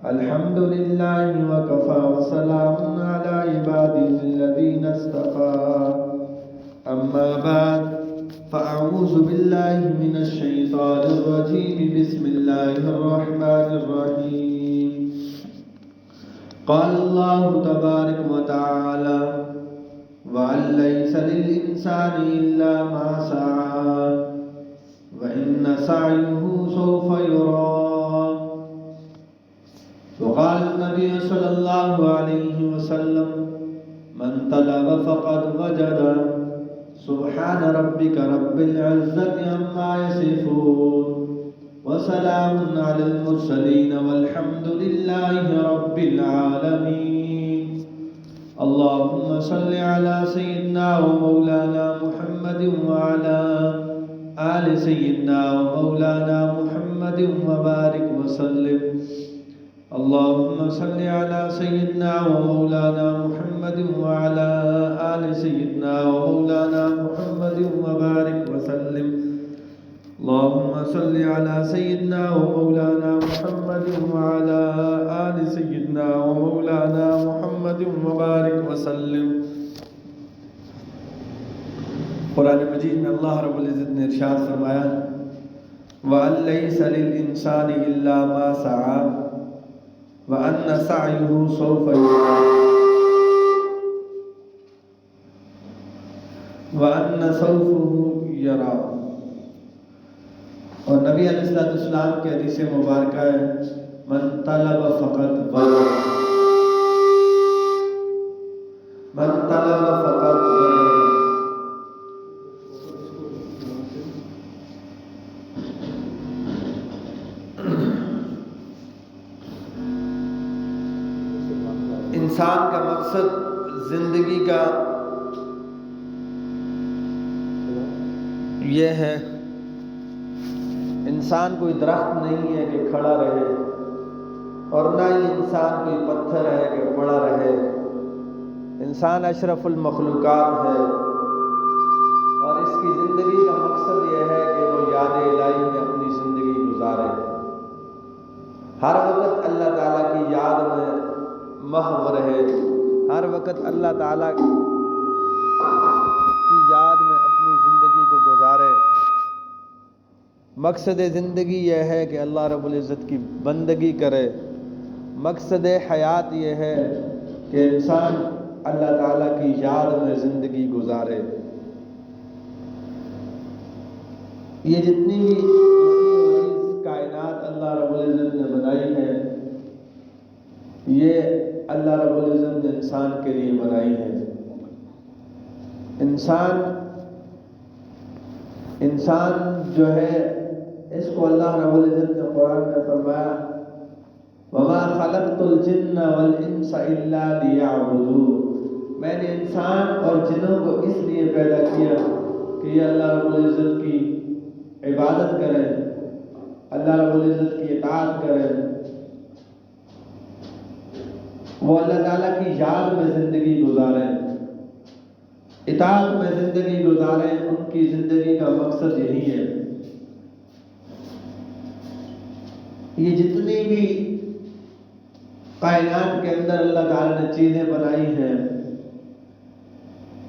الحمد لله وكفى وسلام على عباده الذين اصطفى أما بعد فأعوذ بالله من الشيطان الرجيم بسم الله الرحمن الرحيم قال الله تبارك وتعالى وأن ليس للإنسان إلا ما سعى وإن سعيه سوف يرى وقال النبي صلى الله عليه وسلم من طلب فقد وجد سبحان ربك رب العزة عما يصفون وسلام على المرسلين والحمد لله رب العالمين اللهم صل على سيدنا ومولانا محمد وعلى آل سيدنا ومولانا محمد وبارك وسلم اللهم صل على سيدنا ومولانا محمد وعلى آل سيدنا ومولانا محمد وبارك وسلم اللهم صل على سيدنا ومولانا محمد وعلى آل سيدنا ومولانا محمد وبارك وسلم. قرآن مجید میں اللہ رب العزت نے ارشاد فرمایا وَأَن لَيْسَ لِلْإِنسَانِ إِلَّا مَا سَعَى وَأَنَّ سَعْيَهُ سَوْفَ يُرَى وَأَنَّ سَوْفَهُ يَرَى. اور نبی علیہ السلام کے حدیث مبارکہ ہے من طلب فقط وجد من طلب فقط وجد. انسان کا مقصد زندگی کا یہ ہے، انسان کوئی درخت نہیں ہے کہ کھڑا رہے اور نہ ہی انسان کوئی پتھر ہے کہ پڑا رہے. انسان اشرف المخلوقات ہے اور اس کی زندگی کا مقصد یہ ہے کہ وہ یاد الہی میں اپنی زندگی گزارے، ہر وقت اللہ تعالیٰ کی یاد میں محو رہے، ہر وقت اللہ تعالیٰ کی یاد میں اپنی زندگی کو گزارے. مقصد زندگی یہ ہے کہ اللہ رب العزت کی بندگی کرے. مقصد حیات یہ ہے کہ انسان اللہ تعالیٰ کی یاد میں زندگی گزارے. یہ جتنی بھی کائنات اللہ رب العزت نے بنائی ہے یہ اللہ رب العزت نے انسان کے لیے بنائی ہے. انسان جو ہے اس کو اللہ رب العزت نے قرآن میں فرمایا وَمَا خَلَقْتُ الْجِنَّ وَالْإِنسَ إِلَّا لِيَعْبُدُونَ. میں نے انسان اور جنوں کو اس لیے پیدا کیا کہ یہ اللہ رب العزت کی عبادت کریں، اللہ رب العزت کی اطاعت کریں، وہ اللہ تعالیٰ کی یاد میں زندگی گزاریں، اطاعت میں زندگی گزاریں. ان کی زندگی کا مقصد یہی ہے. یہ جتنی بھی کائنات کے اندر اللہ تعالیٰ نے چیزیں بنائی ہیں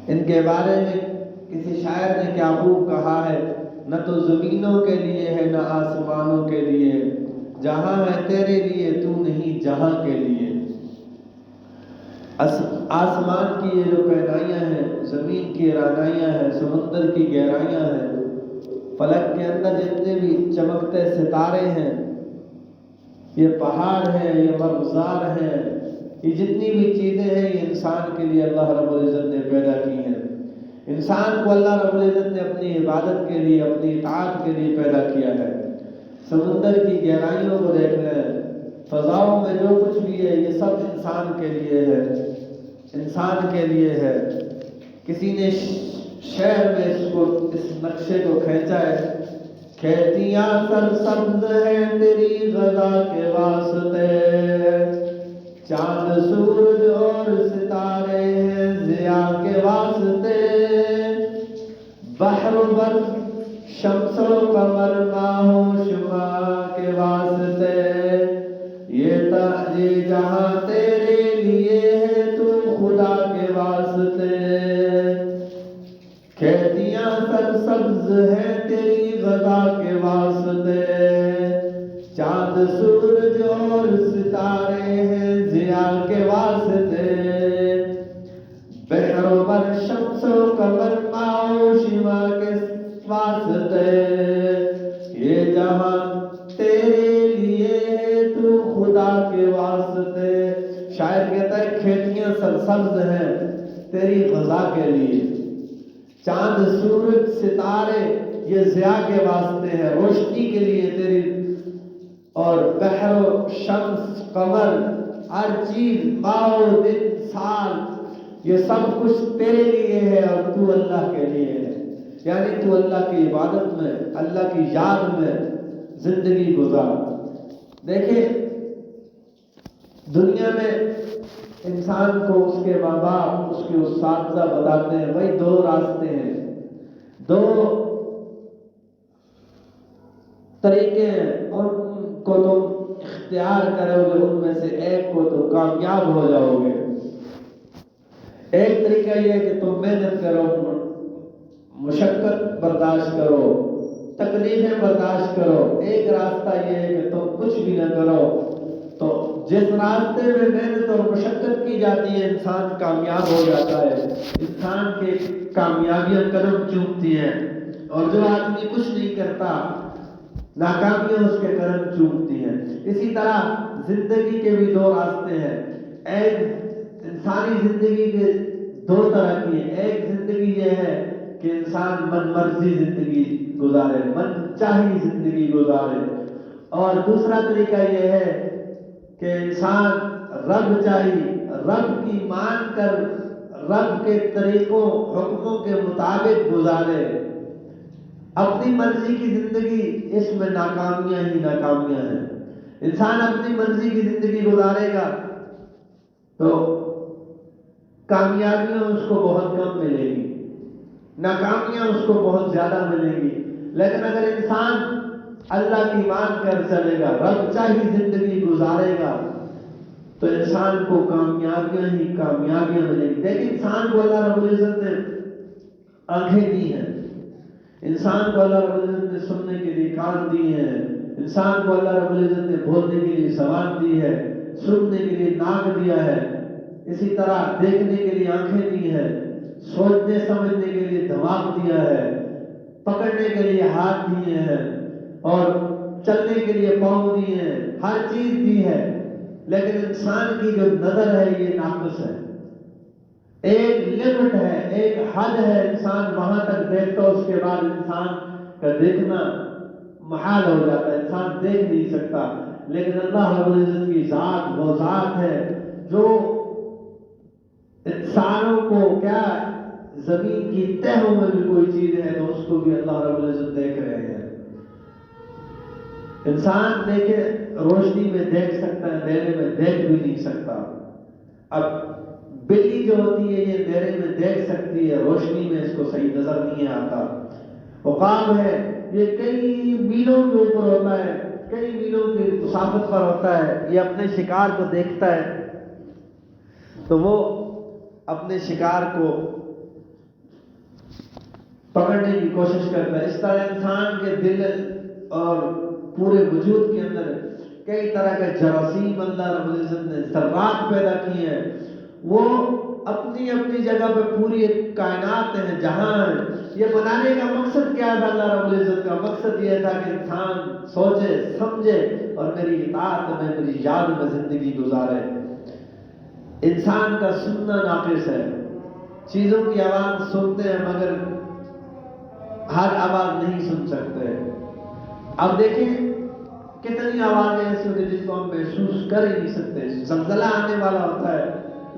ان کے بارے میں کسی شاعر نے کیا خوب کہا ہے نہ تو زمینوں کے لیے ہے نہ آسمانوں کے لیے، جہاں ہے تیرے لیے تو نہیں جہاں کے لیے. آسمان کی یہ جو پہنائیاں ہیں، زمین کی رانائیاں ہیں، سمندر کی گہرائیاں ہیں، فلک کے اندر جتنے بھی چمکتے ستارے ہیں، یہ پہاڑ ہیں، یہ مغزار ہیں، یہ جتنی بھی چیزیں ہیں یہ انسان کے لیے اللہ رب العزت نے پیدا کی ہیں. انسان کو اللہ رب العزت نے اپنی عبادت کے لیے، اپنی اطاعت کے لیے پیدا کیا ہے. سمندر کی گہرائیوں کو دیکھ لیں، فضاؤں میں جو کچھ بھی ہے یہ سب انسان کے لیے ہے، انسان کے لیے ہے. کسی نے شہر میں اس نقشے کو کھینچا ہے کھیتیاں سرسبز ہیں تیری غذا کے واسطے، چاند سورج اور ستارے ہیں ضیاء کے واسطے، بحر و بر شمس و قمر ماہ و شمع کے واسطے واسطے، یہ جہاں تیرے لیے ہے تو خدا کے واسطے، کھیتیاں سرسبز ہیں تیری غذا کے واسطے، چاند سورج اور ستارے ہیں ضیاء کے واسطے، بحر و بر شمس و قمر ماء و شمع کے واسطے، یہ جہاں تیرے لیے ہے تو خدا کے واسطے۔ شاعر کہتا ہے کھیتیاں سرسبز ہیں تیری غذا کے لیے، چاند سورج ستارے یہ ضیاء کے واسطے ہے، روشنی کے لیے تیری، اور بحر و شمس قمر ہر چیز ماء و دن سال یہ سب کچھ تیرے لیے ہے اور تو اللہ کے لیے ہے، یعنی تو اللہ کی عبادت میں، اللہ کی یاد میں زندگی گزار۔ دیکھیں دنیا میں انسان کو اس کے ماں باپ، اس کے اساتذہ بتاتے ہیں بھائی دو راستے ہیں، دو طریقے ہیں، ان کو تم اختیار کرو گے ان میں سے ایک کو تو کامیاب ہو جاؤ گے۔ ایک طریقہ یہ ہے کہ تم محنت کرو، مشقت برداشت کرو، تکلیفیں برداشت کرو۔ ایک راستہ یہ ہے کہ تم کچھ بھی نہ کرو۔ تو جس راستے میں محنت اور مشقت کی جاتی ہے انسان کامیاب ہو جاتا ہے، انسان کے کامیابیاں قدم چومتی ہیں، اور جو آدمی کچھ نہیں کرتا ناکامیاں اس کے قدم چومتی ہیں۔ اسی طرح زندگی کے بھی دو راستے ہیں، ایک انسانی زندگی کے دو طرح کی ہے، ایک زندگی یہ ہے کہ انسان من مرضی زندگی گزارے، من چاہی زندگی گزارے، اور دوسرا طریقہ یہ ہے کہ انسان رب چاہی، رب کی مان کر رب کے طریقوں حکموں کے مطابق گزارے۔ اپنی مرضی کی زندگی، اس میں ناکامیاں ہی ناکامیاں ہیں۔ انسان اپنی مرضی کی زندگی گزارے گا تو کامیابیاں اس کو بہت کم ملے گی، ناکامیاں اس کو بہت زیادہ ملیں گی۔ لیکن اگر انسان اللہ کی مان کر چلے گا، رب چاہی زندگی گزارے گا، تو انسان کو کامیابیاں ہی کامیابیاں ملیں گی۔ لیکن انسان کو اللہ رب العزت نے آنکھیں دی ہیں، انسان کو اللہ رب العزت نے سننے کے لیے کان دی ہیں، انسان کو اللہ رب العزت نے بولنے کے لیے زبان دی ہے، سننے کے لیے ناک دیا ہے، اسی طرح دیکھنے کے لیے آنکھیں دی ہیں، سوچنے سمجھنے کے لیے دماغ دیا ہے، پکڑنے کے لیے ہاتھ دیے ہیں، اور چلنے کے لیے پاؤں دیے ہیں، ہر چیز دی ہے۔ لیکن انسان کی جو نظر ہے یہ ناقص ہے، ایک لمٹ ہے، ایک حد ہے، انسان وہاں تک دیکھتا، اس کے بعد انسان کا دیکھنا محال ہو جاتا ہے، انسان دیکھ نہیں سکتا۔ لیکن اللہ رب العزت کی ذات وہ ذات ہے جو انسانوں کو کیا زمین کی تہوں میں بھی کوئی چیز ہے تو اس کو بھی اللہ رب العزت دیکھ رہے ہیں۔ انسان دیکھے روشنی میں دیکھ سکتا ہے، اندھیرے میں دیکھ بھی نہیں سکتا۔ اب بلی جو ہوتی ہے یہ اندھیرے میں دیکھ سکتی ہے، روشنی میں اس کو صحیح نظر نہیں آتا۔ عقاب ہے، یہ کئی میلوں کے اوپر ہوتا ہے، کئی میلوں کی مسافت پر ہوتا ہے، یہ اپنے شکار کو دیکھتا ہے تو وہ اپنے شکار کو پکڑنے کی کوشش کرتا ہے۔ اس طرح انسان کے دل اور پورے وجود کے اندر کئی طرح کے جراثیم اللہ رب العزت نے ذرات پیدا کی ہیں، وہ اپنی اپنی جگہ پہ پوری ایک کائنات ہے، جہاں ہے۔ یہ بنانے کا مقصد کیا تھا اللہ رب العزت کا؟ مقصد یہ تھا کہ انسان سوچے سمجھے اور میری اطاعت میں، میری یاد میں زندگی گزارے۔ انسان کا سننا ناقص ہے، چیزوں کی آواز سنتے ہیں مگر ہر آواز نہیں سن سکتے۔ اب دیکھیں کتنی آوازیں ایسی ہوتی ہیں جن کو ہم محسوس کر ہی نہیں سکتے۔ زلزلہ آنے والا ہوتا ہے،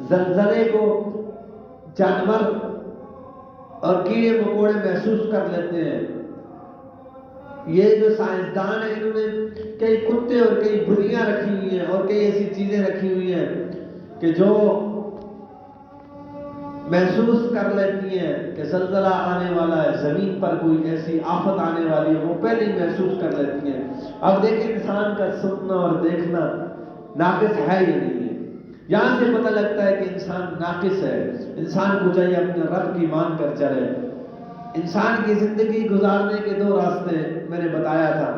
زلزلے کو جانور اور کیڑے مکوڑے محسوس کر لیتے ہیں۔ یہ جو سائنسدان ہیں انہوں نے کئی کتے اور کئی بلیاں رکھی ہوئی ہیں اور کئی ایسی چیزیں رکھی ہوئی ہیں کہ جو محسوس کر لیتی ہیں کہ زلزلہ آنے والا ہے، زمین پر کوئی ایسی آفت آنے والی ہے، وہ پہلے ہی محسوس کر لیتی ہیں۔ اب دیکھیں انسان کا سننا اور دیکھنا ناقص ہے یا نہیں ہے۔ یہاں سے پتہ لگتا ہے کہ انسان ناقص ہے، انسان کو چاہیے اپنے رب کی مان کر چلے۔ انسان کی زندگی گزارنے کے دو راستے میں نے بتایا تھا۔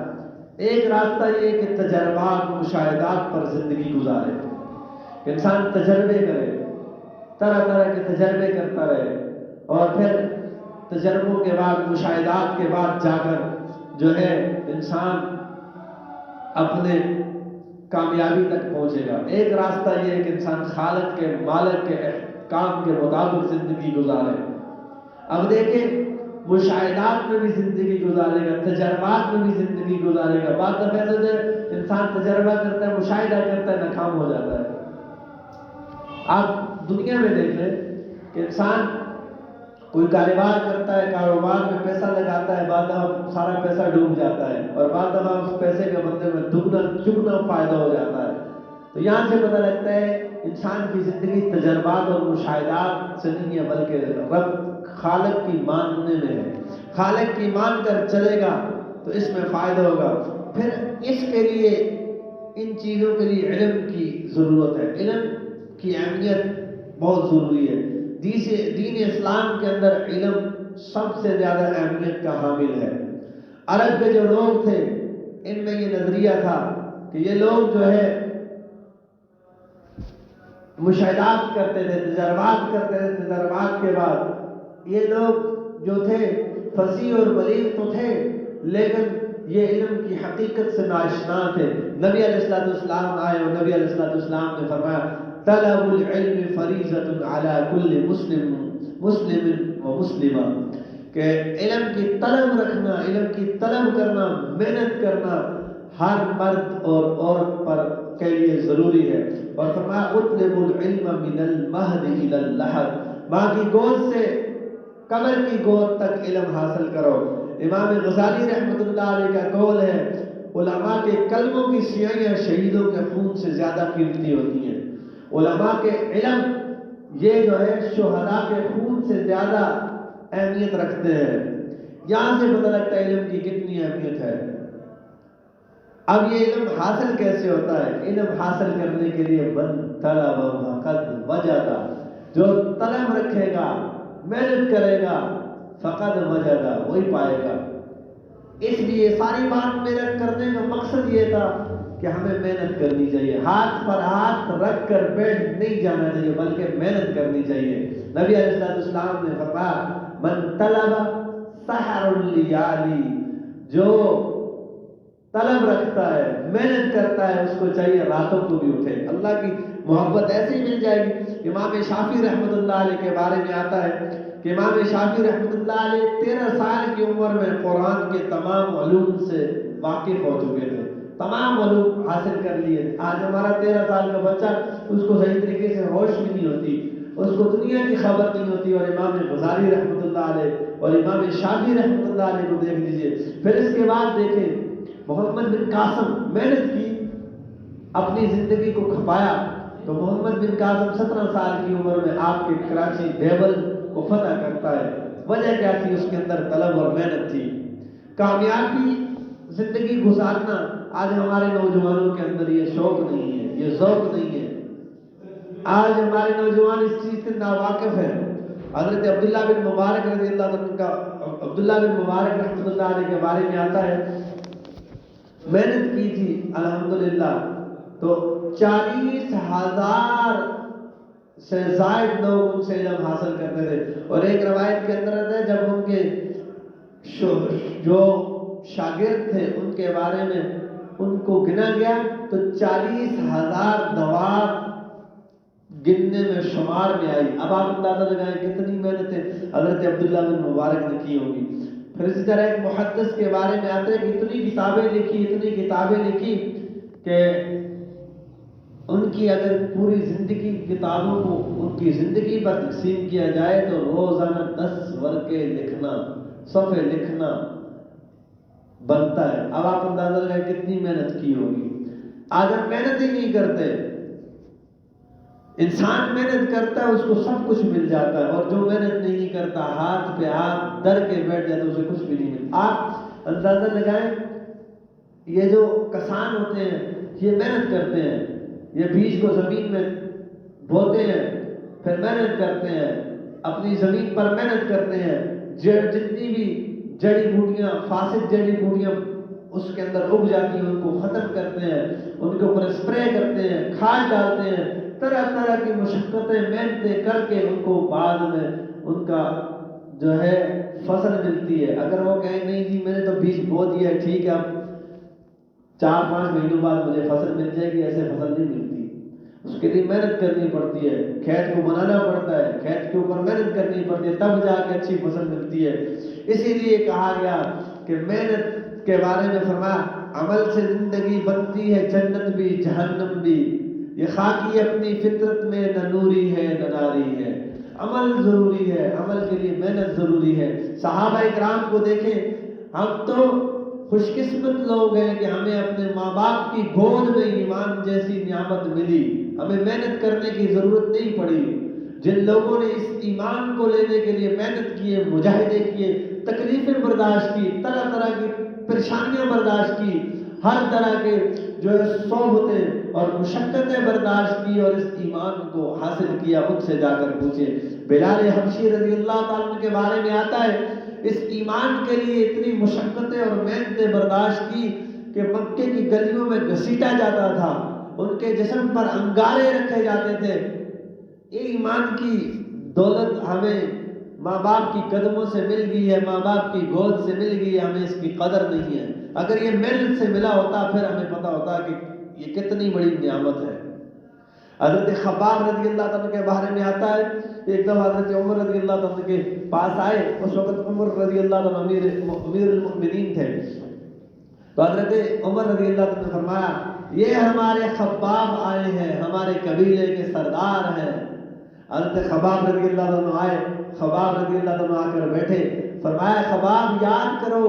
ایک راستہ یہ کہ تجربات مشاہدات پر زندگی گزارے، کہ انسان تجربے کرے، طرح طرح کے تجربے کرتا رہے، اور پھر تجربوں کے بعد مشاہدات کے بعد جا کر جو ہے انسان اپنے کامیابی تک پہنچے گا۔ ایک راستہ یہ ہے کہ انسان خالق کے مالک کے احکام کے مطابق زندگی گزارے۔ اب دیکھیں مشاہدات میں بھی زندگی گزارے گا، تجربات میں بھی زندگی گزارے گا۔ بعض دفعہ سے انسان تجربہ کرتا ہے، مشاہدہ کرتا ہے، ناکام ہو جاتا ہے۔ آپ دنیا میں دیکھ لیں کہ انسان کوئی کاروبار کرتا ہے، کاروبار میں پیسہ لگاتا ہے، بعد دفعہ سارا پیسہ ڈوب جاتا ہے، اور بعد دفعہ اس پیسے کے بدلے میں دگنا چگنا فائدہ ہو جاتا ہے۔ تو یہاں سے پتہ لگتا ہے انسان کی زندگی تجربات اور مشاہدات سے نہیں ہے، بلکہ رب خالق کی ماننے میں ہے۔ خالق کی مان کر چلے گا تو اس میں فائدہ ہوگا۔ پھر اس کے لیے ان چیزوں کے لیے علم کی ضرورت ہے، علم کی اہمیت بہت ضروری ہے۔ دین اسلام کے اندر علم سب سے زیادہ اہمیت کا حامل ہے۔ عرب کے جو لوگ تھے ان میں یہ نظریہ تھا کہ یہ لوگ جو ہے مشاہدات کرتے تھے، تجربات کرتے تھے، تجربات کے بعد یہ لوگ جو تھے فصیح اور بلیغ تو تھے، لیکن یہ علم کی حقیقت سے ناآشنا تھے۔ نبی علیہ السلام آئے اور نبی علیہ السلام نے فرمایا طلب العلم فریضۃ علی کل مسلم و مسلمہ، کہ علم کی طلب رکھنا، علم کی طلب کرنا، محنت کرنا ہر مرد اور عورت پر کے لیے ضروری ہے۔ اور فرمایا اطلب العلم من المہد الی اللحد، ماں کی گود سے قبر کی گود تک علم حاصل کرو۔ امام غزالی رحمۃ اللہ علیہ کا قول ہے علماء کے کلموں کی سیائیاں شہیدوں کے خون سے زیادہ قیمتی ہوتی ہیں۔ علماء کے علم یہ جو ہے شہداء کے خون سے زیادہ اہمیت رکھتے ہیں۔ یہاں سے پتہ لگتا ہے علم کی کتنی اہمیت ہے۔ اب یہ علم حاصل کیسے ہوتا ہے؟ علم حاصل کرنے کے لیے من طلب فقد وجد، جو طلب رکھے گا، محنت کرے گا، فقد وجد، وہی پائے گا۔ اس لیے ساری بات محنت کرنے کا مقصد یہ تھا کہ ہمیں محنت کرنی چاہیے، ہاتھ پر ہاتھ رکھ کر بیٹھ نہیں جانا چاہیے، بلکہ محنت کرنی چاہیے۔ نبی علیہ السلام نے فرمایا من طلب سحر اللیالی، جو طلب رکھتا ہے، محنت کرتا ہے، اس کو چاہیے راتوں کو بھی اٹھے، اللہ کی محبت ایسے ہی مل جائے گی۔ امام شافعی رحمۃ اللہ علیہ کے بارے میں آتا ہے کہ امام شافعی رحمۃ اللہ علیہ 13 سال کی عمر میں قرآن کے تمام علوم سے واقف ہو چکے تھے، تمام علوم حاصل کر لیے۔ آج ہمارا 13 سال کا بچہ اس کو صحیح طریقے سے ہوش بھی نہیں ہوتی، اس کو دنیا کی خبر نہیں ہوتی، اور امام غزالی رحمۃ اللہ علیہ اور امام شافعی رحمۃ اللہ علیہ کو دیکھ لیجئے۔ پھر اس کے بعد دیکھیں محمد بن قاسم محنت کی، اپنی زندگی کو کھپایا، تو محمد بن قاسم 17 سال کی عمر میں آپ کے کراچی بیبل کو فتح کرتا ہے۔ وجہ کیا تھی؟ اس کے اندر طلب اور محنت تھی۔ کامیابی زندگی گزارنا آج ہمارے نوجوانوں کے اندر یہ شوق نہیں ہے، یہ ذوق نہیں ہے۔ آج ہمارے نوجوان اس چیز سے ناواقف ہیں۔ حضرت عبداللہ بن مبارک رضی اللہ عنہ کا، عبداللہ بن مبارک رحمۃ اللہ علیہ کے بارے میں آتا ہے محنت کی تھی الحمدللہ، تو 40,000 سے زائد لوگ ان سے علم حاصل کرتے تھے۔ اور ایک روایت کے اندر آتا ہے جب ان کے جو شاگرد تھے ان کے بارے میں ان کو گنا گیا تو 40,000 دواب گننے میں شمار میں آئی۔ اب آپ اندازہ لگائیں کتنی محنتیں حضرت عبداللہ بن مبارک نے کی ہوگی۔ پھر اسی طرح ایک محدث کے بارے میں آتے ہیں کہ اتنی کتابیں لکھی کہ ان کی اگر پوری زندگی کتابوں کو ان کی زندگی پر تقسیم کیا جائے تو روزانہ 10 ورقے لکھنا، صفحے لکھنا بنتا ہے۔ اب آپ اندازہ لگائیں کتنی محنت کی ہوگی۔ آج ہم محنت ہی نہیں کرتے، انسان محنت کرتا ہے اس کو سب کچھ مل جاتا ہے، اور جو محنت نہیں کرتا ہاتھ پہ ہاتھ در کے بیٹھ جاتا ہے اسے کچھ بھی نہیں ملتا۔ آپ اندازہ لگائیں، یہ جو کسان ہوتے ہیں یہ محنت کرتے ہیں، یہ بیج کو زمین میں بوتے ہیں، پھر محنت کرتے ہیں، اپنی زمین پر محنت کرتے ہیں، جتنی بھی جڑی بوٹیاں، فاسد جڑی بوٹیاں اس کے اندر اگ جاتی ہیں ان کو ختم کرتے ہیں، ان کے اوپر اسپرے کرتے ہیں، کھاد ڈالتے ہیں، طرح طرح کی مشقتیں محنتیں کر کے ان کو بعد میں ان کا جو ہے فصل ملتی ہے۔ اگر وہ کہیں نہیں جی میں نے تو بیج بو دیا ہے، ٹھیک ہے اب 4-5 مہینوں بعد مجھے فصل مل جائے گی، ایسے فصل نہیں ملتی، اس کے لیے محنت کرنی پڑتی ہے، کھیت کو بنانا پڑتا ہے، کھیت کے اوپر محنت کرنی پڑتی ہے، تب جا کے اچھی فصل ملتی ہے۔ اسی لیے کہا گیا کہ محنت کے بارے میں فرمایا عمل سے زندگی بنتی ہے جنت بھی جہنم بھی، یہ خاکی اپنی فطرت میں نہ نوری ہے نہ ناری ہے۔ عمل ضروری ہے، عمل کے لیے محنت ضروری ہے۔ صحابہ کرام کو دیکھیں، ہم تو خوش قسمت لوگ ہیں کہ ہمیں اپنے ماں باپ کی گود میں ایمان جیسی نعمت ملی، ہمیں محنت کرنے کی ضرورت نہیں پڑی۔ جن لوگوں نے اس ایمان کو لینے کے لیے محنت کیے، مجاہدے کیے، تکلیفیں برداشت کی، طرح طرح کی پریشانیاں برداشت کی، ہر طرح کے جو ہے صحبتیں اور مشقتیں برداشت کی اور اس ایمان کو حاصل کیا، ان سے جا کر پوچھے۔ بلال حبشی رضی اللہ تعالیٰ عنہ کے بارے میں آتا ہے اس ایمان کے لیے اتنی مشقتیں اور محنتیں برداشت کی کہ مکے کی گلیوں میں گھسیٹا جاتا تھا، ان کے جسم پر انگارے رکھے جاتے تھے۔ یہ ایمان کی دولت ہمیں ماں باپ کی قدموں سے مل گئی ہے، ماں باپ کی گود سے مل گئی ہے، ہمیں اس کی قدر نہیں ہے۔ اگر یہ محنت سے ملا ہوتا پھر ہمیں پتا ہوتا کہ یہ کتنی بڑی نعمت ہے۔ حضرت خباب رضی اللہ تعالیٰ کے بارے میں آتا ہے، ایک دفعہ حضرت عمر رضی اللہ تعالیٰ کے پاس آئے، اس وقت عمر رضی اللہ تعالیٰ امیر المؤمنین تھے، تو حضرت عمر رضی اللہ تعالیٰ نے فرمایا یہ ہمارے خباب آئے ہیں، ہمارے قبیلے کے سردار ہیں۔ حضرت خباب رضی اللہ عنہ آئے، خباب رضی اللہ عنہ آ کر بیٹھے، فرمایا خباب یاد کرو،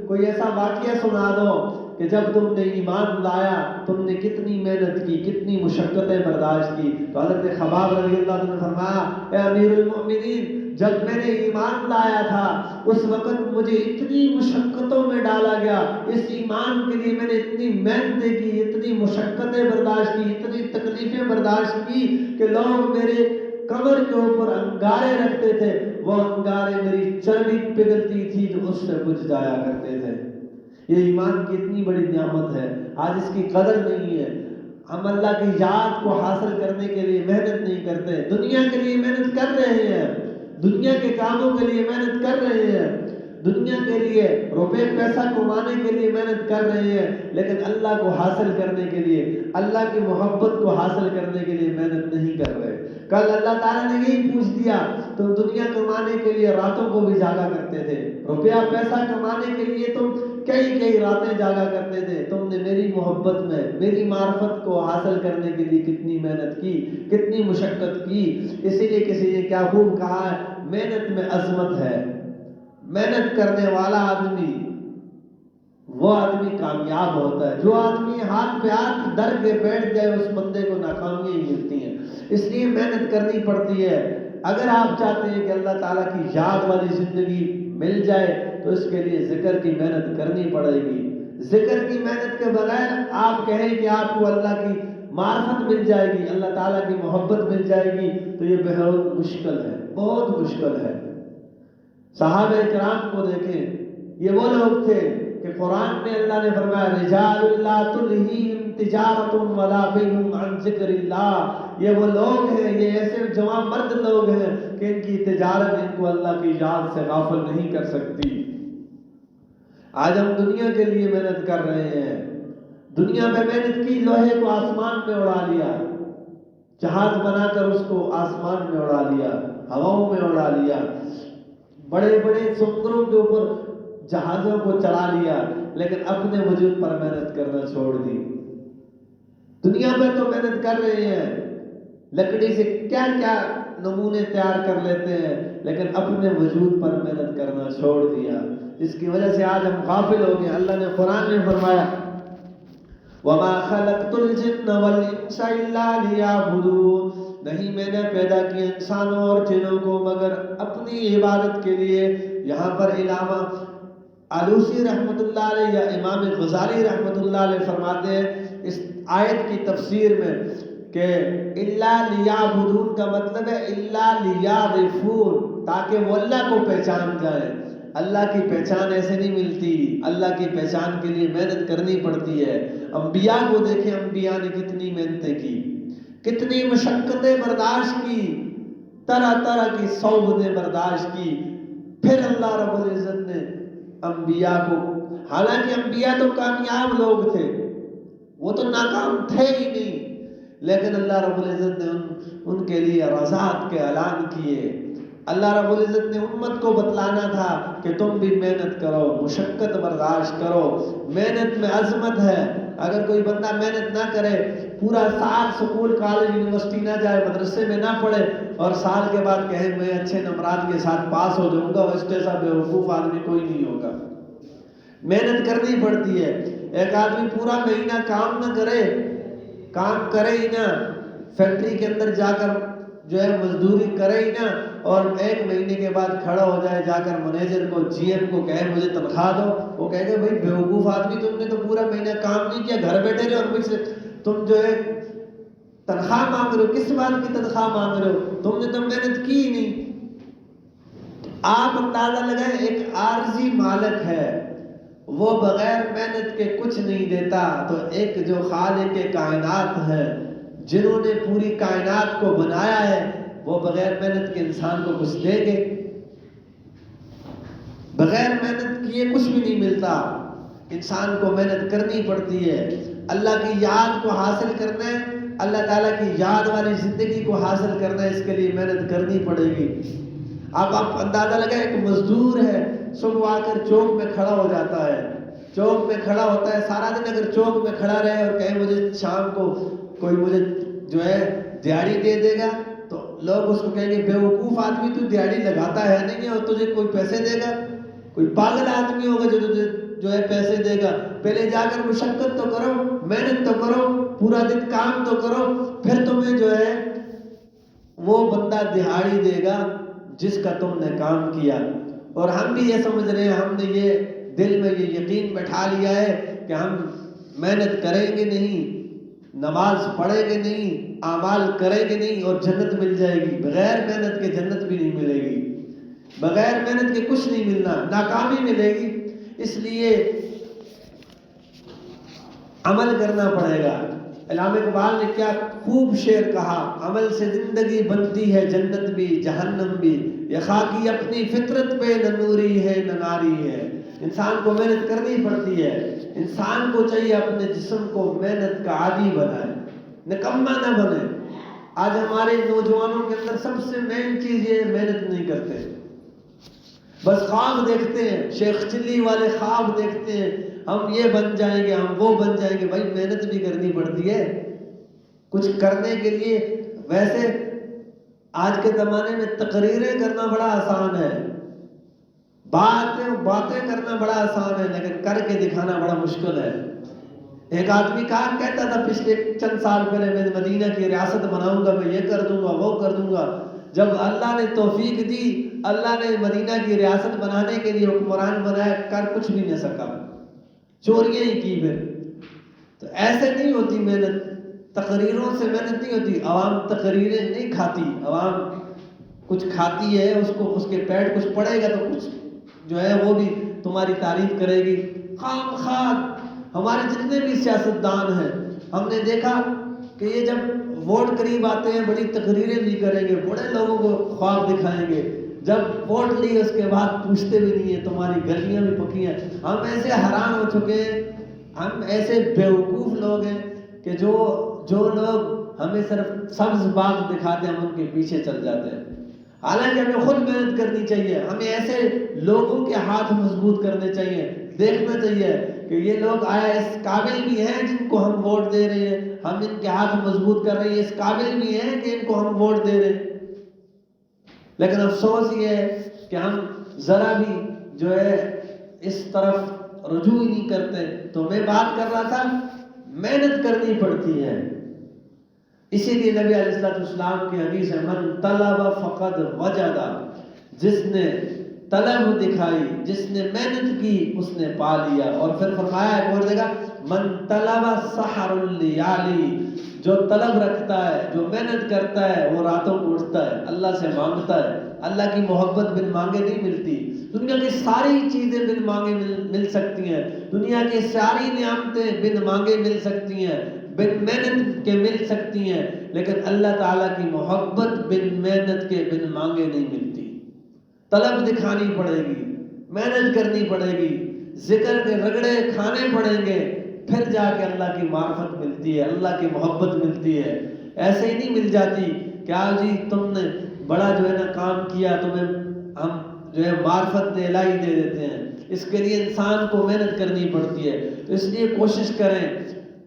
کوئی ایسا واقعہ سنا دو کہ جب تم نے ایمان لایا تم نے کتنی محنت کی، کتنی مشقتیں برداشت کی۔ تو حضرت خباب رضی اللہ عنہ نے فرمایا اے امیر المؤمنین، جب میں نے ایمان لایا تھا اس وقت مجھے اتنی مشقتوں میں ڈالا گیا، اس ایمان کے لیے میں نے اتنی محنتیں کی، اتنی مشقتیں برداشت کی، اتنی تکلیفیں برداشت کی کہ لوگ میرے کمر کے اوپر انگارے رکھتے تھے، وہ انگارے میری چربی پگھلتی تھی جو اس سے بجھ جایا کرتے تھے۔ یہ ایمان کی اتنی بڑی نعمت ہے، آج اس کی قدر نہیں ہے۔ ہم اللہ کی یاد کو حاصل کرنے کے لیے محنت نہیں کرتے، دنیا کے لیے محنت کر رہے ہیں، دنیا کے کاموں کے لیے محنت کر رہے ہیں، دنیا کے لیے روپے پیسہ کمانے کے لیے محنت کر رہے ہیں، لیکن اللہ کو حاصل کرنے کے لیے، اللہ کی محبت کو حاصل کرنے کے لیے محنت نہیں کر رہے۔ کل اللہ تعالیٰ نے یہی پوچھ دیا، تم دنیا کمانے کے لیے راتوں کو بھی جاگا کرتے تھے، روپیہ پیسہ کمانے کے لیے تم کئی راتیں جاگا کرتے تھے، تم نے میری محبت میں میری معرفت کو حاصل کرنے کے لیے کتنی محنت کی، کتنی مشقت کی۔ اسی لیے کسی نے کیا خوب کہا ہے، محنت میں عظمت ہے، محنت کرنے والا آدمی وہ آدمی کامیاب ہوتا ہے، جو آدمی ہاتھ پہ ہاتھ در کے بیٹھ جائے اس بندے کو ناکامیاں ہی ملتی ہیں۔ اس لیے محنت کرنی پڑتی ہے۔ اگر آپ چاہتے ہیں کہ اللہ تعالیٰ کی یاد والی زندگی مل جائے تو اس کے لیے ذکر کی محنت کرنی پڑے گی۔ ذکر کی محنت کے بغیر آپ کہیں کہ آپ کو اللہ کی معرفت مل جائے گی، اللہ تعالیٰ کی محبت مل جائے گی، تو یہ بہت مشکل ہے، بہت مشکل ہے۔ صحابہ کرام کو دیکھیں، یہ وہ لوگ تھے کہ قرآن میں اللہ نے فرمایا رجال لا تلہیہم تجارت ولا بیع عن ذکر اللہ، یہ وہ لوگ ہیں، یہ ایسے جوان مرد لوگ ہیں کہ ان کی تجارت ان کو اللہ کی یاد سے غافل نہیں کر سکتی۔ آج ہم دنیا کے لیے محنت کر رہے ہیں، دنیا میں محنت کی، لوہے کو آسمان میں اڑا لیا، جہاز بنا کر اس کو آسمان میں اڑا لیا، ہواؤں میں اڑا لیا، بڑے بڑے سمندروں کے اوپر جہازوں کو چلا لیا، لیکن اپنے وجود پر محنت کرنا چھوڑ دی۔ دنیا میں تو محنت کر رہے ہیں، لکڑی سے کیا کیا نمونے تیار کر لیتے ہیں، لیکن اپنے وجود پر محنت کرنا چھوڑ دیا، جس کی وجہ سے آج ہم غافل ہو گئے۔ اللہ نے قرآن میں فرمایا وَمَا خَلَقْتُ الْجِنَّ وَالْإِنسَ إِلَّا لِيَعْبُدُونِ، نہیں میں نے پیدا کیا انسانوں اور جنوں کو مگر اپنی عبادت کے لیے۔ یہاں پر علامہ آلوسی رحمۃ اللہ علیہ یا امام غزالی رحمۃ اللہ علیہ فرماتے ہیں اس آیت کی تفسیر میں کہ الا لیعبدون کا مطلب ہے الا لیعرفون، تاکہ وہ اللہ کو پہچان جائے۔ اللہ کی پہچان ایسے نہیں ملتی، اللہ کی پہچان کے لیے محنت کرنی پڑتی ہے۔ انبیاء کو دیکھیں، انبیاء نے کتنی محنتیں کی، کتنی مشقتیں برداشت کی، طرح طرح کی صعوبتیں برداشت کی، پھر اللہ رب العزت نے انبیاء کو، حالانکہ انبیاء تو کامیاب لوگ تھے، وہ تو ناکام تھے ہی نہیں، لیکن اللہ رب العزت نے ان کے لیے رضاعت کے اعلان کیے۔ اللہ رب العزت نے امت کو بتلانا تھا کہ تم بھی محنت کرو، مشقت برداشت کرو، محنت میں عظمت ہے۔ اگر کوئی بندہ محنت نہ کرے، پورا سال سکول کالج یونیورسٹی نہ جائے، مدرسے میں نہ پڑھے اور سال کے بعد کہے میں اچھے نمبرات کے ساتھ پاس ہو جاؤں گا، اس جیسا بیوقوف آدمی کوئی نہیں ہوگا۔ محنت کرنی پڑتی ہے۔ ایک آدمی پورا مہینہ کام نہ کرے، کام کرے ہی نہ، فیکٹری کے اندر جا کر جو ہے مزدوری کرے ہی نہ، اور ایک مہینے کے بعد کھڑا ہو جائے جا کر مینیجر کو، جی ایم کو کہے مجھے تنخواہ دو، وہ کہے گا بھائی بیوقوف آدمی، تم نے تو پورا مہینہ کام نہیں کیا، گھر بیٹھے رہے اور مجھ سے تم جو ہے تنخواہ مانگ رہے ہو، کس بات کی تنخواہ مانگ رہے ہو، تم نے تو محنت کی ہی نہیں۔ آپ اندازہ لگائیں، ایک عارضی مالک ہے، وہ بغیر محنت کے کچھ نہیں دیتا، تو ایک جو خالق کائنات ہے، جنہوں نے پوری کائنات کو بنایا ہے، وہ بغیر محنت کے انسان کو کچھ دے گے؟ بغیر محنت کیے کچھ بھی نہیں ملتا، انسان کو محنت کرنی پڑتی ہے۔ اللہ کی یاد کو حاصل کرنا ہے، اللہ تعالیٰ کی یاد والی زندگی کو حاصل کرنا ہے، اس کے لیے محنت کرنی پڑے گی۔ آپ اندازہ لگائیں، ایک مزدور ہے، صبح آ کر چوک میں کھڑا ہو جاتا ہے، چوک میں کھڑا ہوتا ہے سارا دن، اگر چوک میں کھڑا رہے اور کہے مجھے شام کو کوئی مجھے جو ہے دیہڑی دے دے گا، تو لوگ اس کو کہیں گے بیوقوف آدمی، تو دیہڑی لگاتا ہے نہیں ہے اور تجھے کوئی پیسے دے گا؟ کوئی پاگل آدمی ہوگا جو تجھے جو ہے پیسے دے گا؟ پہلے جا کر مشقت تو کرو، محنت تو کرو، پورا دن کام تو کرو، پھر تمہیں جو ہے وہ بندہ دہاڑی دے گا جس کا تم نے کام کیا۔ اور ہم بھی یہ سمجھ رہے ہیں، ہم نے یہ دل میں یہ یقین بٹھا لیا ہے کہ ہم محنت کریں گے نہیں، نماز پڑھیں گے نہیں، اعمال کریں گے نہیں اور جنت مل جائے گی۔ بغیر محنت کے جنت بھی نہیں ملے گی، بغیر محنت کے کچھ نہیں ملنا، ناکامی ملے گی۔ اس لیے عمل کرنا پڑے گا۔ علامہ اقبال نے کیا خوب شعر کہا، عمل سے زندگی بنتی ہے جنت بھی جہنم بھی، یہ خاکی اپنی فطرت پہ نہ نوری ہے نہ ناری ہے۔ انسان کو محنت کرنی پڑتی ہے، انسان کو چاہیے اپنے جسم کو محنت کا عادی بنائے، نکما نہ بنے۔ آج ہمارے نوجوانوں کے اندر سب سے مین چیز یہ محنت نہیں کرتے، بس خواب دیکھتے ہیں، شیخ چلی والے خواب دیکھتے ہیں، ہم یہ بن جائیں گے، ہم وہ بن جائیں گے۔ بھائی محنت بھی کرنی پڑتی ہے کچھ کرنے کے لیے۔ ویسے آج کے زمانے میں تقریریں کرنا بڑا آسان ہے، باتیں کرنا بڑا آسان ہے، لیکن کر کے دکھانا بڑا مشکل ہے۔ ایک آدمی کہتا تھا پچھلے چند سال پہلے، میں مدینہ کی ریاست بناؤں گا، میں یہ کر دوں گا وہ کر دوں گا۔ جب اللہ نے توفیق دی، اللہ نے مدینہ کی ریاست بنانے کے لیے حکمران بنایا، کر کچھ بھی نہ سکا، چوریاں ہی کی۔ پھر تو ایسے نہیں ہوتی محنت، تقریروں سے محنت نہیں ہوتی۔ عوام تقریریں نہیں کھاتی، عوام کچھ کھاتی ہے، اس کے پیٹ کچھ پڑے گا تو کچھ جو ہے وہ بھی تمہاری تعریف کرے گی۔ خام خواہ ہمارے جتنے بھی سیاستدان ہیں، ہم نے دیکھا کہ یہ جب ووٹ قریب آتے ہیں بڑی تقریریں بھی کریں گے، بڑے لوگوں کو خواب دکھائیں گے، جب ووٹ لی اس کے بعد پوچھتے بھی نہیں ہیں تمہاری گلیاں بھی پکی ہیں۔ ہم ایسے حیران ہو چکے ہیں، ہم ایسے بیوقوف لوگ ہیں کہ جو لوگ ہمیں صرف سبز باغ دکھاتے ہیں ہم ان کے پیچھے چل جاتے ہیں، حالانکہ ہمیں خود محنت کرنی چاہیے۔ ہمیں ایسے لوگوں کے ہاتھ مضبوط کرنے چاہیے، دیکھنا چاہیے کہ یہ لوگ آیا اس قابل بھی ہیں جن کو ہم ووٹ دے رہے ہیں، ہم ان کے ہاتھ مضبوط کر رہے ہیں، اس قابل بھی ہیں کہ ان کو ہم ووٹ دے رہے ہیں۔ لیکن افسوس یہ ہے کہ ہم ذرا بھی جو ہے اس طرف رجوع ہی نہیں کرتے۔ تو میں بات کر رہا تھا، محنت کرنی پڑتی ہے، اسی لیے نبی علیہ السلام کی حدیث ہے من طلب فقد وجد، جس نے طلب دکھائی، جس نے محنت کی، اس نے پا لیا. اور پھر فرمایا ایک اور جگہ من طلب سحر اللیالی، جو طلب رکھتا ہے، جو محنت کرتا ہے، وہ راتوں کو اٹھتا ہے، اللہ سے مانگتا ہے. اللہ کی محبت بن مانگے نہیں ملتی. دنیا کی ساری چیزیں بن مانگے مل سکتی ہیں، دنیا کی ساری نعمتیں بن مانگے مل سکتی ہیں، بن محنت کے مل سکتی ہیں، لیکن اللہ تعالیٰ کی محبت بن محنت کے بن مانگے نہیں ملتی. طلب دکھانی پڑے گی، محنت کرنی پڑے گی، ذکر کے رگڑے کھانے پڑیں گے، پھر جا کے اللہ کی معرفت ملتی ہے، اللہ کی محبت ملتی ہے. ایسے ہی نہیں مل جاتی کہ آج جی تم نے بڑا جو ہے نا کام کیا، تمہیں ہم جو ہے معرفت الہی دے دیتے ہیں. اس کے لیے انسان کو محنت کرنی پڑتی ہے. تو اس لیے کوشش کریں،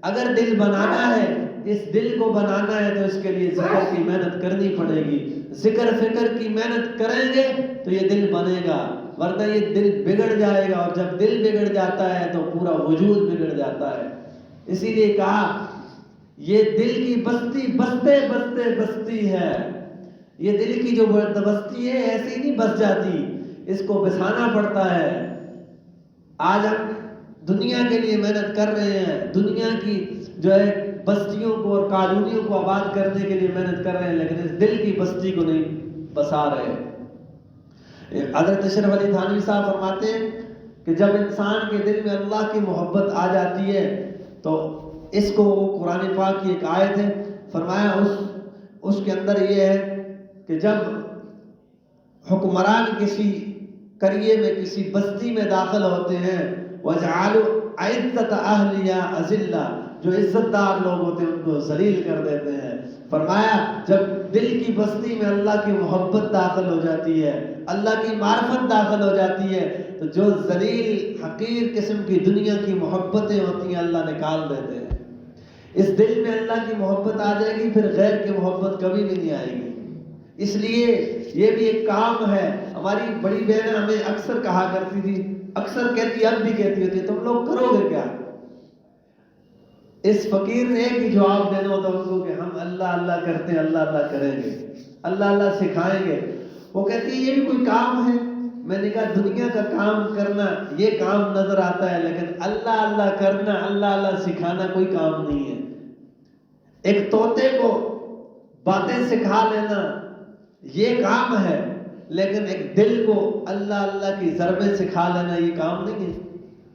اگر دل بنانا ہے، اس دل کو بنانا ہے تو اس کے لیے ذکر کی محنت کرنی پڑے گی. ذکر فکر کی محنت کریں گے تو یہ دل بنے گا، ورنہ یہ دل بگڑ جائے گا، اور جب دل بگڑ جاتا ہے تو پورا وجود بگڑ جاتا ہے. اسی لیے کہا یہ دل کی بستی بستے بستے بستی ہے. یہ دل کی جو بستی ہے ایسی نہیں بس جاتی، اس کو بسانا پڑتا ہے. آج ہم دنیا کے لیے محنت کر رہے ہیں، دنیا کی جو ہے بستیوں کو اور کالونیوں کو آباد کرنے کے لیے محنت کر رہے ہیں، لیکن اس دل کی بستی کو نہیں بسا رہے. حضرت اشرف علی تھانوی صاحب فرماتے ہیں کہ جب انسان کے دل میں اللہ کی محبت آ جاتی ہے تو اس کو قرآن پاک کی ایک آیت ہے، فرمایا اس کے اندر یہ ہے کہ جب حکمران کسی قریے میں کسی بستی میں داخل ہوتے ہیں وَجَعَلُوا عِزَّةَ أَهْلِهَا أَذِلَّةً، جو عزت دار لوگ ہوتے ہیں ان کو ذلیل کر دیتے ہیں. فرمایا جب دل کی بستی میں اللہ کی محبت داخل ہو جاتی ہے، اللہ کی معرفت داخل ہو جاتی ہے، تو جو ذلیل حقیر قسم کی دنیا کی محبتیں ہوتی ہیں اللہ نکال دیتے ہیں. اس دل میں اللہ کی محبت آ جائے گی، پھر غیر کی محبت کبھی بھی نہیں آئے گی. اس لیے یہ بھی ایک کام ہے. ہماری بڑی بہن ہمیں اکثر کہا کرتی تھی، اکثر کہتی، اب بھی کہتی ہوتی، تم لوگ کرو گے کیا؟ اس فقیر نے ایک ہی جواب دینا ہوتا ان کو کہ ہم اللہ اللہ کرتے ہیں، اللہ اللہ کریں گے، اللہ اللہ سکھائیں گے. وہ کہتی ہے یہ بھی کوئی کام ہے؟ میں نے کہا دنیا کا کام کرنا یہ کام نظر آتا ہے، لیکن اللہ اللہ کرنا، اللہ اللہ سکھانا کوئی کام نہیں ہے. ایک طوطے کو باتیں سکھا لینا یہ کام ہے، لیکن ایک دل کو اللہ اللہ کی ضربیں سکھا لینا یہ کام نہیں ہے.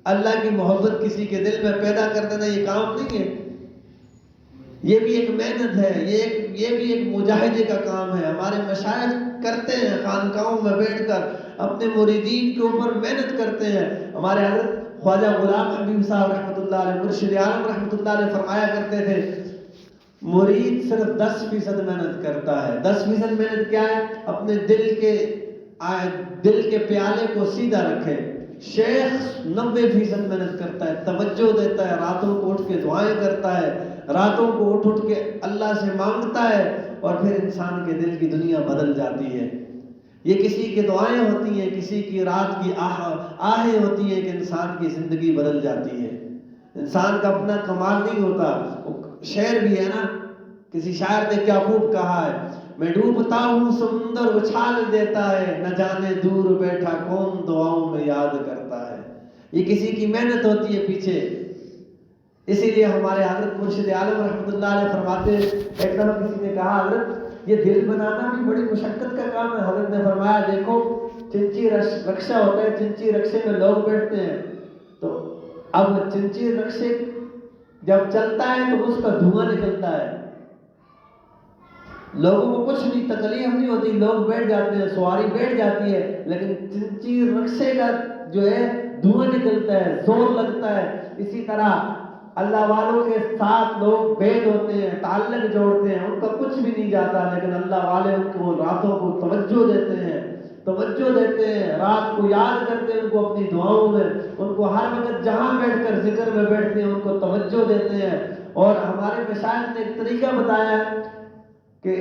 اللہ کی محبت کسی کے دل میں پیدا کر دینا یہ کام نہیں ہے. یہ بھی ایک محنت ہے، یہ بھی ایک مجاہدے کا کام ہے. ہمارے مشائخ کرتے ہیں، خانقاہوں میں بیٹھ کر اپنے مریدین کے اوپر محنت کرتے ہیں. ہمارے حضرت خواجہ غلام حبیب صاحب رحمۃ اللہ علیہ، مرشد عالم رحمۃ اللہ علیہ فرمایا کرتے تھے مرید صرف 10% محنت کرتا ہے. 10% محنت کیا ہے؟ اپنے دل کے پیالے کو سیدھا رکھے. شیخ 90% محنت کرتا ہے، توجہ دیتا ہے، راتوں کو اٹھ کے دعائیں کرتا ہے، راتوں کو اٹھ کے اللہ سے مانگتا ہے، اور پھر انسان کے دل کی دنیا بدل جاتی ہے. یہ کسی کی دعائیں ہوتی ہیں، کسی کی رات کی آہیں ہوتی ہیں کہ انسان کی زندگی بدل جاتی ہے. انسان کا اپنا کمال نہیں ہوتا. شعر بھی ہے نا، کسی شاعر نے کیا خوب کہا ہے، میں ڈوبتا ہوں سمندر اچھال دیتا ہے، نہ جانے دور بیٹھا کون دعاؤں میں یاد کرتا ہے. یہ کسی کی محنت ہوتی ہے پیچھے. اسی لیے ہمارے حضرت مرشد عالم رحمۃ اللہ علیہ فرماتے، ایک دفعہ کسی نے کہا حضرت یہ دل بنانا بھی بڑی مشقت کا کام ہے. حضرت نے فرمایا دیکھو چنچی رکشہ ہوتا ہے، چنچی رکشے میں لوگ بیٹھتے ہیں، تو اب چنچی رکشے جب چلتا ہے تو اس کا دھواں نکلتا ہے، لوگوں کو کچھ نہیں تکلیف نہیں ہوتی، لوگ بیٹھ جاتے ہیں، سواری بیٹھ جاتی ہے، لیکن چنچی رکشے کا جو ہے دھواں نکلتا ہے، زور لگتا ہے. اسی طرح اللہ والوں کے ساتھ لوگ بیٹھ ہوتے ہیں، تعلق جوڑتے ہیں، ان کا کچھ بھی نہیں جاتا، لیکن اللہ والے ان کو راتوں کو توجہ دیتے ہیں، رات کو یاد کرتے ہیں ان کو اپنی دعاؤں میں، ان کو ہر وقت جہاں بیٹھ کر ذکر میں بیٹھتے ہیں ان کو توجہ دیتے ہیں. اور ہمارے مشائخ نے ایک طریقہ بتایا ہے کہ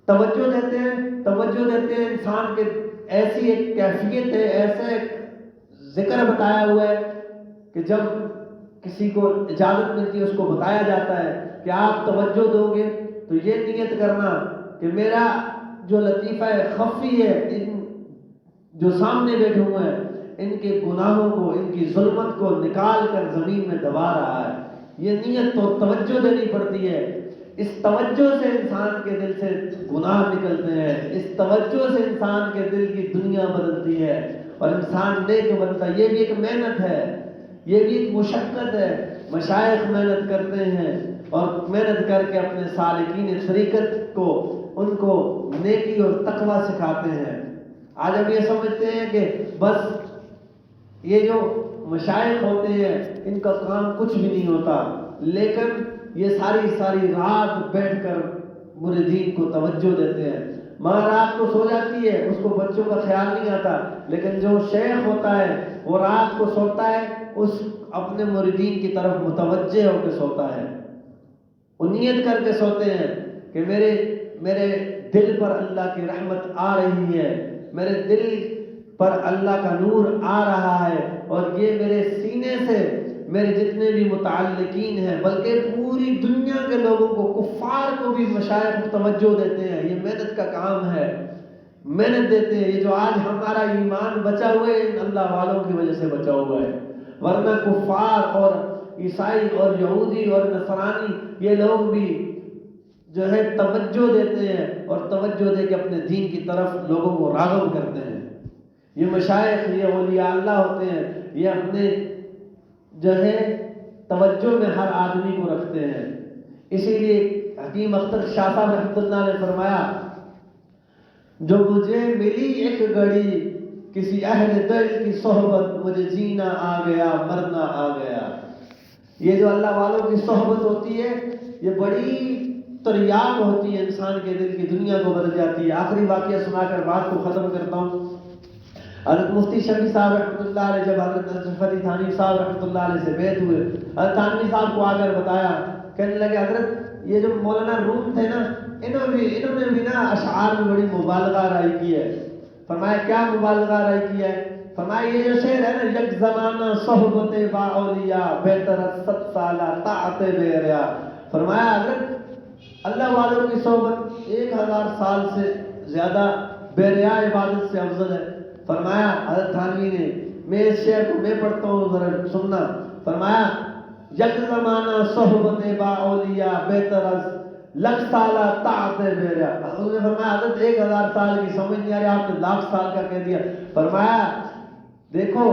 توجہ دیتے ہیں انسان کے ایسی ایک کیفیت ہے، ایسا ایک ذکر بتایا ہوا ہے کہ جب کسی کو اجازت ملتی ہے اس کو بتایا جاتا ہے کہ آپ توجہ دو گے تو یہ نیت کرنا کہ میرا جو لطیفہ خفی ہے، ان جو سامنے بیٹھے ہوئے ہیں ان کے گناہوں کو، ان کی ظلمت کو نکال کر زمین میں دبا رہا ہے. یہ نیت تو توجہ دینی پڑتی ہے. اس توجہ سے انسان کے دل سے گناہ نکلتے ہیں، اس توجہ سے انسان کے دل کی دنیا بدلتی ہے اور انسان نیک بنتا ہے. یہ بھی ایک محنت ہے، یہ بھی ایک مشقت ہے. مشائخ محنت کرتے ہیں اور محنت کر کے اپنے سالکین طریقت کو، ان کو نیکی اور تقوی سکھاتے ہیں. آج ہم یہ سمجھتے ہیں کہ بس یہ جو مشائخ ہوتے ہیں ان کا کام کچھ بھی نہیں ہوتا، لیکن یہ ساری رات بیٹھ کر مریدین کو توجہ دیتے ہیں. ماں رات کو سو جاتی ہے، اس کو بچوں کا خیال نہیں آتا، لیکن جو شیخ ہوتا ہے وہ رات کو سوتا ہے، اس اپنے مریدین کی طرف متوجہ ہو کے سوتا ہے. وہ نیت کر کے سوتے ہیں کہ میرے دل پر اللہ کی رحمت آ رہی ہے، میرے دل پر اللہ کا نور آ رہا ہے، اور یہ میرے سینے سے میرے جتنے بھی متعلقین ہیں بلکہ پوری دنیا کے لوگوں کو، کفار کو بھی مشائخ توجہ دیتے ہیں. یہ محنت کا کام ہے، محنت دیتے ہیں. یہ جو آج ہمارا ایمان بچا ہوا ہے ان اللہ والوں کی وجہ سے بچا ہوا ہے، ورنہ کفار اور عیسائی اور یہودی اور نصرانی یہ لوگ بھی جو ہے توجہ دیتے ہیں اور توجہ دے کے اپنے دین کی طرف لوگوں کو راغب کرتے ہیں. یہ مشائخ، یہ اولیاء اللہ ہوتے ہیں، یہ اپنے جو ہے توجہ میں ہر آدمی کو رکھتے ہیں. اسی لیے حکیم اختر شاہ صاحب رحمۃ اللہ نے فرمایا، جو مجھے ملی ایک گھڑی کسی اہل دل کی صحبت، مجھے جینا آ گیا مرنا آ گیا. یہ جو اللہ والوں کی صحبت ہوتی ہے یہ بڑی تریاق ہوتی ہے، انسان کے دل کی دنیا کو بدل جاتی ہے. آخری واقعہ سنا کر بات کو ختم کرتا ہوں. حضرت مفتی شفیع صاحب رحمۃ اللہ علیہ جب حضرت اشرف علی تھانوی صاحب رحمۃ اللہ علیہ سے بیعت ہوئے، حضرت تھانوی صاحب کو آ کر بتایا، کہنے لگے حضرت یہ جو مولانا روم تھے نا، انہوں نے بھی نا اشعار میں بڑی مبالغہ رائی کی ہے. فرمایا کیا مبالغہ رائی کی ہے؟ فرمایا یہ جو شعر ہے نا، یک زمانہ صحبت با اولیاء بہتر از 100 سالہ طاعت بے ریا. فرمایا حضرت اللہ والوں کی صحبت 1000 سال سے زیادہ بے ریا عبادت سے افضل ہے. فرمایا حضرت تھانوی نے، میں اس شعر کو میں پڑھتا ہوں ذرا سننا. فرمایا یک زمانہ صحبت با اولیاء بہتر از 100 سالہ طاعت بے ریا. حضور نے فرمایا حضرت 1000 سال کی سمجھ نہیں آ رہی، آپ نے 1,00,000 سال کا کہہ دیا. فرمایا دیکھو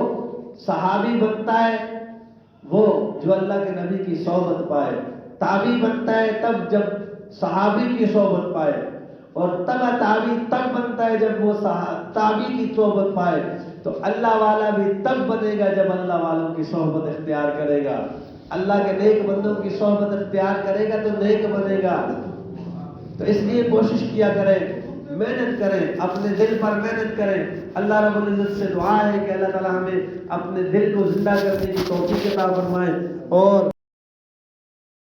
صحابی بنتا ہے وہ جو اللہ کے نبی کی صحبت پائے، تابعی بنتا ہے تب جب صحابی کی صحبت پائے، اور تابعی تب بنتا ہے جب وہ تابعی کی صحبت پائے. تو اللہ والا بھی تب بنے گا جب اللہ والوں کی صحبت اختیار کرے گا. اللہ کے نیک بندوں کی صحبت اختیار کرے گا تو نیک بنے گا. تو اس لیے کوشش کیا کریں، محنت کریں، اپنے دل پر محنت کریں. اللہ رب العزت سے دعا ہے کہ اللہ تعالی ہمیں اپنے دل کو زندہ کرنے کی توفیق عطا فرمائے اور